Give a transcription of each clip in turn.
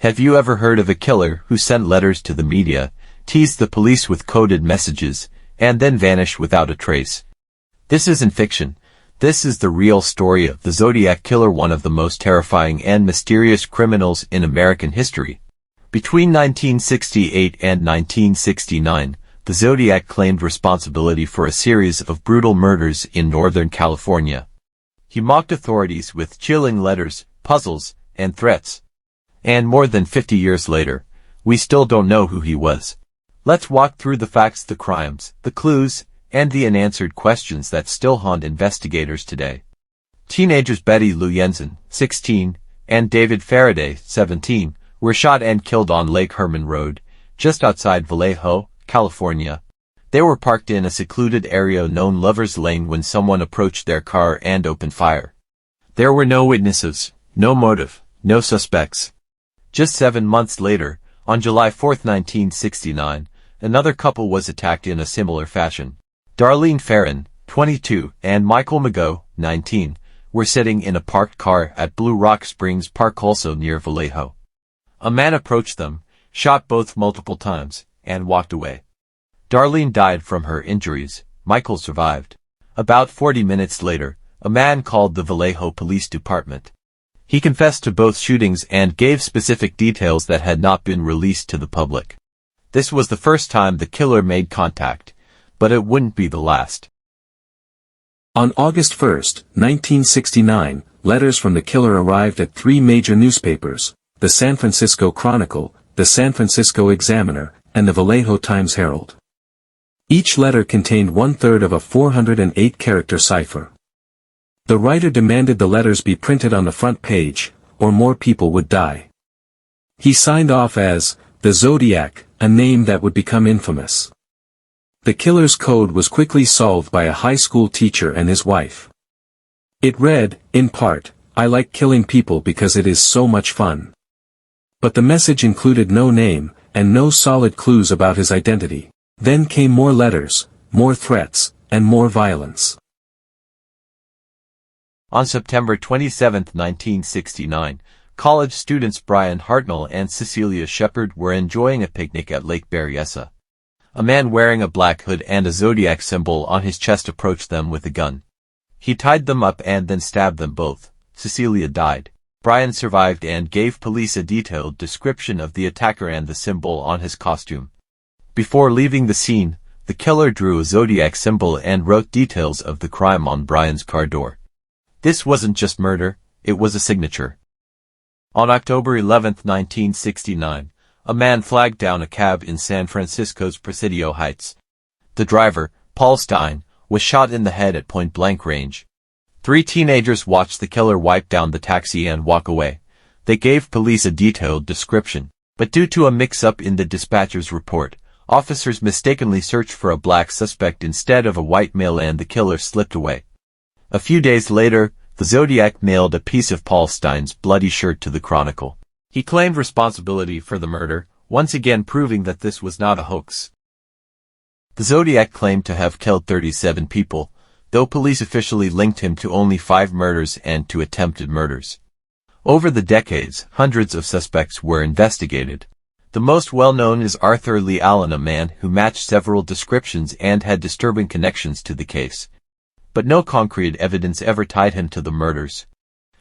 Have you ever heard of a killer who sent letters to the media, teased the police with coded messages, and then vanished without a trace? This isn't fiction. This is the real story of the Zodiac Killer, one of the most terrifying and mysterious criminals in American history. Between 1968 and 1969, the Zodiac claimed responsibility for a series of brutal murders in Northern California. He mocked authorities with chilling letters, puzzles, and threats. And more than 50 years later, we still don't know who he was. Let's walk through the facts, the crimes, the clues, and the unanswered questions that still haunt investigators today. Teenagers Betty Lou Jensen, 16, and David Faraday, 17, were shot and killed on Lake Herman Road, just outside Vallejo, California. They were parked in a secluded area known Lover's Lane when someone approached their car and opened fire. There were no witnesses, no motive, no suspects. Just 7 months later, on July 4, 1969, another couple was attacked in a similar fashion. Darlene Ferrin, 22, and Michael Mago, 19, were sitting in a parked car at Blue Rock Springs Park, also near Vallejo. A man approached them, shot both multiple times, and walked away. Darlene died from her injuries. Michael survived. About 40 minutes later, a man called the Vallejo Police Department. He confessed to both shootings and gave specific details that had not been released to the public. This was the first time the killer made contact, but it wouldn't be the last. On August 1, 1969, letters from the killer arrived at 3 major newspapers: the San Francisco Chronicle, the San Francisco Examiner, and the Vallejo Times-Herald. Each letter contained 1/3 of a 408-character cipher. The writer demanded the letters be printed on the front page, or more people would die. He signed off as the Zodiac, a name that would become infamous. The killer's code was quickly solved by a high school teacher and his wife. It read, in part, "I like killing people because it is so much fun." But the message included no name, and no solid clues about his identity. Then came more letters, more threats, and more violence. On September 27, 1969, college students Brian Hartnell and Cecilia Shepard were enjoying a picnic at Lake Berryessa. A man wearing a black hood and a zodiac symbol on his chest approached them with a gun. He tied them up and then stabbed them both. Cecilia died. Brian survived and gave police a detailed description of the attacker and the symbol on his costume. Before leaving the scene, the killer drew a zodiac symbol and wrote details of the crime on Brian's car door. This wasn't just murder, it was a signature. On October 11, 1969, a man flagged down a cab in San Francisco's Presidio Heights. The driver, Paul Stein, was shot in the head at point-blank range. 3 teenagers watched the killer wipe down the taxi and walk away. They gave police a detailed description, but due to a mix-up in the dispatcher's report, officers mistakenly searched for a black suspect instead of a white male and the killer slipped away. A few days later, the Zodiac mailed a piece of Paul Stein's bloody shirt to the Chronicle. He claimed responsibility for the murder, once again proving that this was not a hoax. The Zodiac claimed to have killed 37 people, though police officially linked him to only 5 murders and 2 attempted murders. Over the decades, hundreds of suspects were investigated. The most well-known is Arthur Leigh Allen, a man who matched several descriptions and had disturbing connections to the case. But no concrete evidence ever tied him to the murders.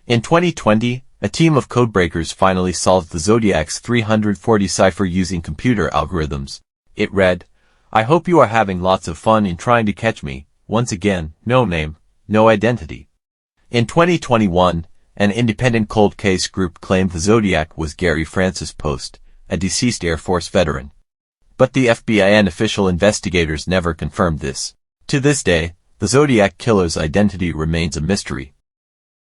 In 2020, a team of codebreakers finally solved the Zodiac's 340 cipher using computer algorithms. It read, "I hope you are having lots of fun in trying to catch me. Once again, no name, no identity." In 2021, an independent cold case group claimed the Zodiac was Gary Francis Post, a deceased Air Force veteran. But the FBI and official investigators never confirmed this. To this day, the Zodiac killer's identity remains a mystery.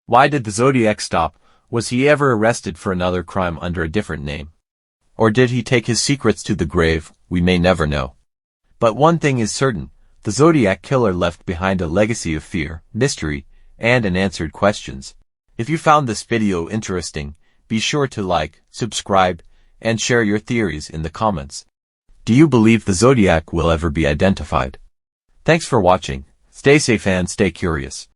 Why did the Zodiac stop? Was he ever arrested for another crime under a different name? Or did he take his secrets to the grave? We may never know. But one thing is certain, the Zodiac Killer left behind a legacy of fear, mystery, and unanswered questions. If you found this video interesting, be sure to like, subscribe, and share your theories in the comments. Do you believe the Zodiac will ever be identified? Thanks for watching. Stay safe and stay curious.